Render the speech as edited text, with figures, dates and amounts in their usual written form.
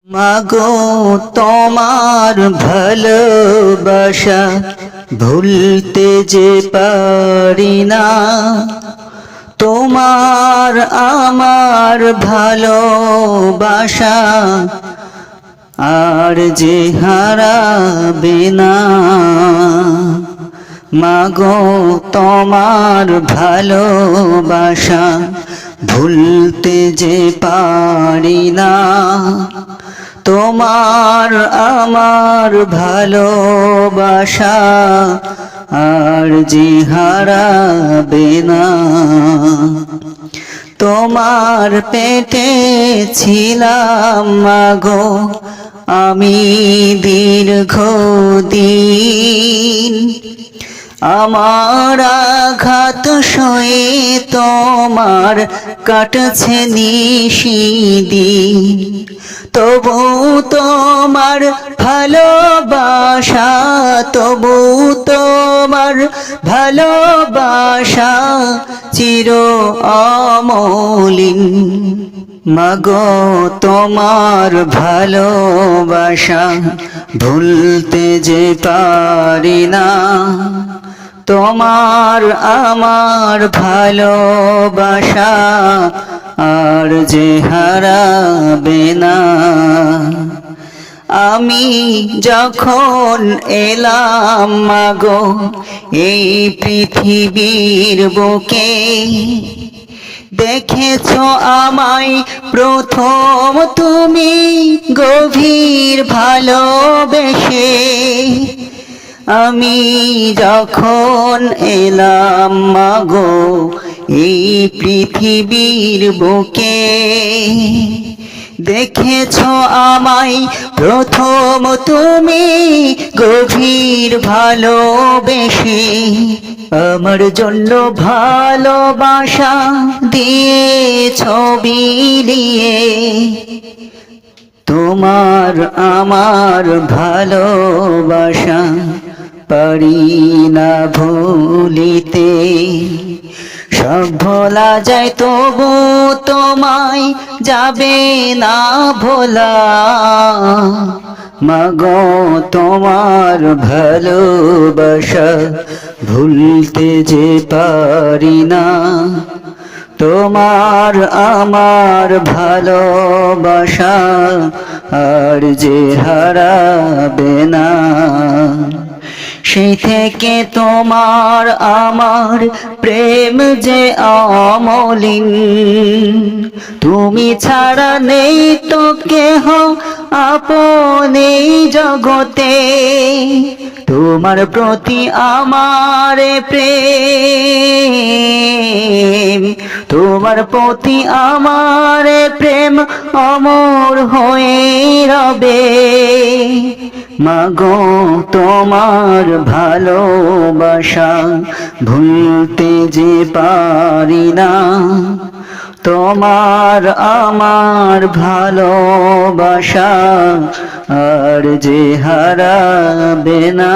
মাগো তোমার ভালোবাসা ভুলতে যে পারি না। তোমার আমার ভালোবাসা আর যে হারাবে না। মাগো তোমার ভালোবাসা ভুলতে যে পারি না। তোমার আমার ভালোবাসা আর যে হারাবে না। তোমার পেটে ছিলাম মাগো আমি দীর্ঘদিন। আমার আঘাত সয়ে তোমার কাটছে নিশিদিন। তবু তোমার ভালোবাসা, তবু তোমার ভালোবাসা চির অমলিন। মাগো তোমার ভালোবাসা ভুলতে যে পারি না। তোমার আমার ভালোবাসা আর যে হারাবে না। আমি যখন এলাম মাগো এই পৃথিবীর বুকে, দেখেছো আমায় প্রথম তুমি গভীর ভালোবেসে। আমি যখন এলাম মাগো এই পৃথিবীর বুকে, দেখেছো আমায় প্রথম তুমি গভীর ভালোবেসে। আমার জন্য ভালোবাসা দিয়েছো বিলিয়ে। তোমার আমার ভালোবাসা পারি না ভুলিতে। সব ভোলা যায় তবু তোমায় যাবে না ভোলা। মাগো তোমার ভালোবাসা ভুলতে যে পারি না। তোমার আমার ভালোবাসা আর যে হারাবে না। সেই থেকে তোমার আমার প্রেম যে অমলিন। তুমি ছাড়া নেই তো কেহ আপন এই জগতে। তোমার প্রতি আমার প্রেম, তোমার প্রতি আমার প্রেম অমর হয়ে রবে। মাগো তোমার ভালোবাসা ভুলতে যে পারি না। তোমার আমার ভালোবাসা আর যে হারাবে না।